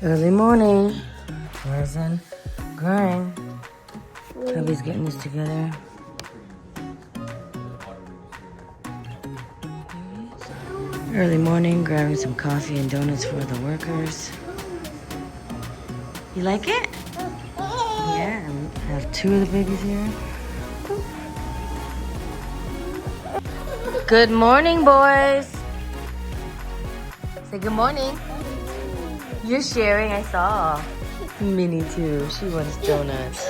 Early morning. Rising, grind. Hubby's getting this together. Early morning, grabbing some coffee and donuts for the workers. You like it? Yeah, I have two of the babies here. Good morning, boys. Say good morning. You're sharing, I saw. Minnie too, she wants donuts.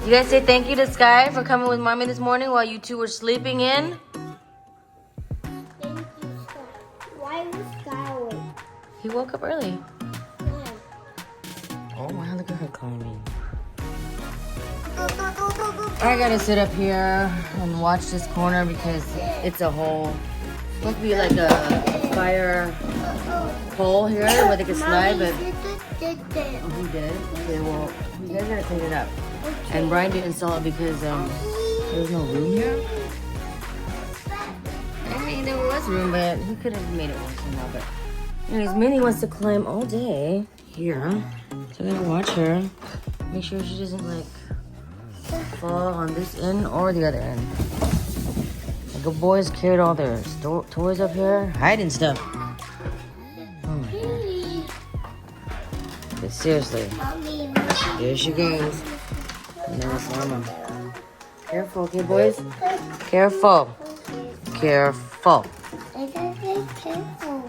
You guys say thank you to Sky for coming with mommy this morning while you two were sleeping in? Thank you, Sky. Why was Sky awake? He woke up early. Why? Oh wow, look at her climbing. I gotta sit up here and watch this corner because it's a hole. It's supposed to be like a fire hole here where they can slide, but oh, he did. Okay, well, you guys gotta clean it up. And Brian didn't install it because there was no room here. I mean, there was room, but he could have made it work somehow. But anyways, Minnie wants to climb all day here, so I gotta watch her. Make sure she doesn't like fall on this end or the other end. The good boys carried all their toys up here, hiding stuff. Oh my god. But seriously, here she goes. Nice mama. Careful, okay, boys? Careful. Careful.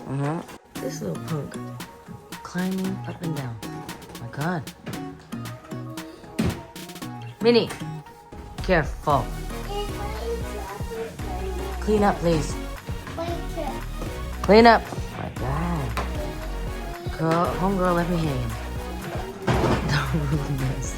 Uh-huh. This little punk climbing up and down. Oh my god. Minnie, careful. Clean up, please. Clean up. Oh my god. Girl, homegirl left me hanging. Don't ruin this.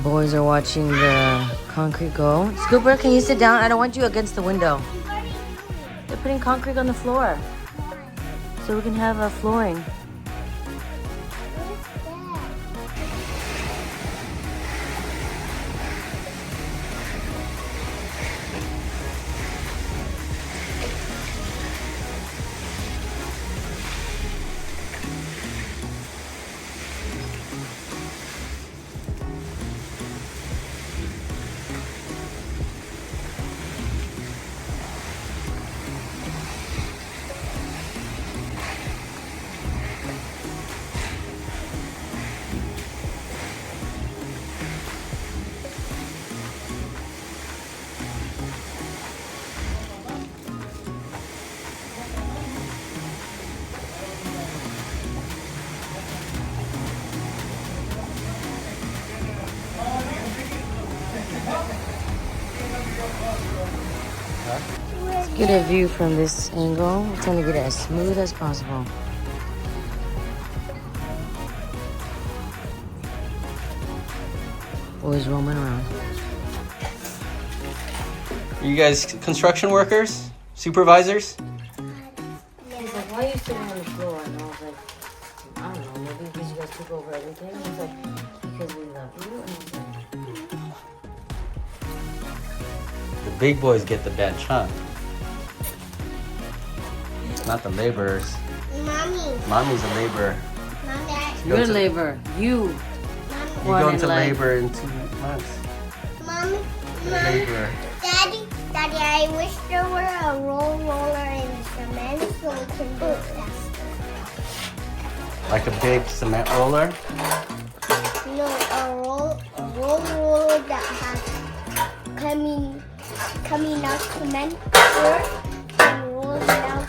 Boys are watching the concrete go. Scooper, can you sit down? I don't want you against the window. They're putting concrete on the floor so we can have a flooring. Let's get a view from this angle. I'm trying to get it as smooth as possible. Boys roaming around. Are you guys construction workers? Supervisors? He's like, why are you sitting on the floor? And I was like, I don't know, maybe because you guys took over everything. He's like, because we love you. And I was like, The big boys get the bench, huh? Not the laborers. Mommy. Mommy's a laborer. Mommy. you're labor. You. You go into labor in 2 months. Mommy. laborer. Daddy, I wish there were a roller in the cement so we can do it faster. Like a big cement roller. No, a roller that has coming out cement first and rolling it out,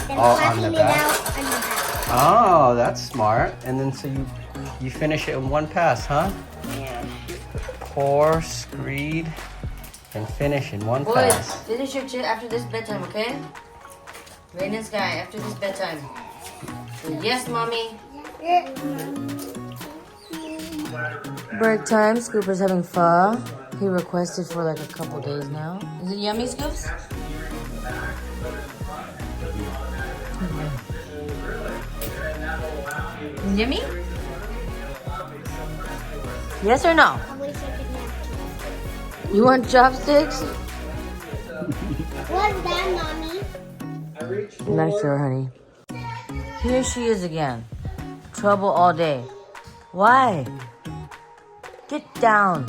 then Oh, on passing the it back? out on the back. Oh, that's smart. And then so you finish it in one pass, huh? Yeah. Pour, screed, and finish in one Boys, pass. finish your chit after this bedtime, okay? Rain and Sky, after this bedtime. Yes, mommy. Break time. Scooper's having pho. He requested for like a couple days now. Is it yummy, Scoops? Yummy? Yes or no? I wish I could have. You want chopsticks? What's that, Mommy? I'm not sure, honey. Here she is again. Trouble all day. Why? Get down.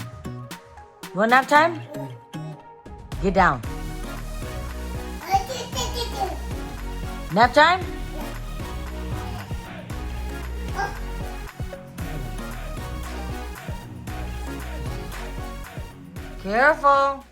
Want nap time? Get down. Nap time? Careful.